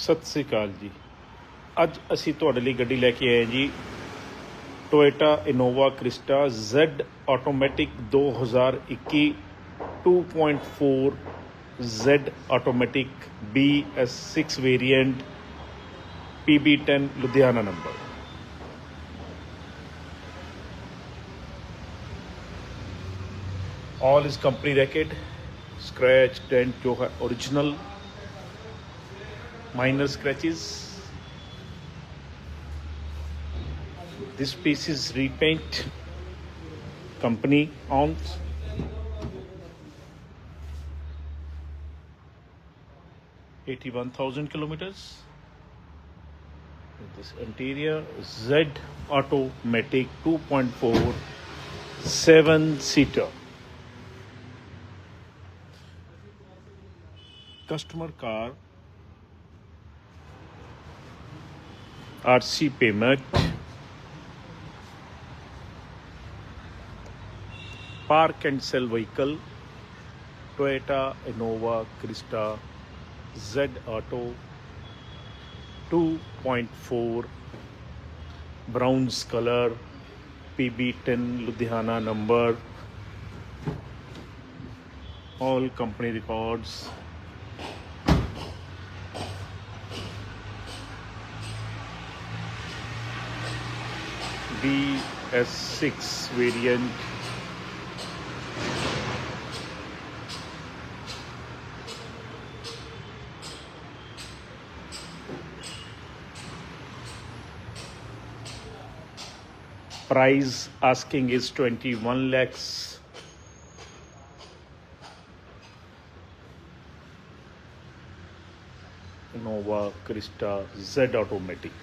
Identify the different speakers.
Speaker 1: ਸਤਿ ਸ੍ਰੀ ਅਕਾਲ ਜੀ। ਅੱਜ ਅਸੀਂ ਤੁਹਾਡੇ ਲਈ ਗੱਡੀ ਲੈ ਕੇ ਆਏ ਜੀ Toyota Innova Crysta Z automatic 2021 2.4 Z automatic BS6 variant PB10 Ludhiana number. All is company racket, scratch dent जो है original, minor scratches. This piece is repaint, company owns. $81,000 kilometers. This interior Z automatic 2.4 7-seater. Customer car, RC payment, park and sell vehicle, Toyota Innova Crysta Z Auto 2.4 bronze color, PB10 Ludhiana number, all company records. BS6 variant, price asking is 21 lakhs. Innova Crysta Z automatic.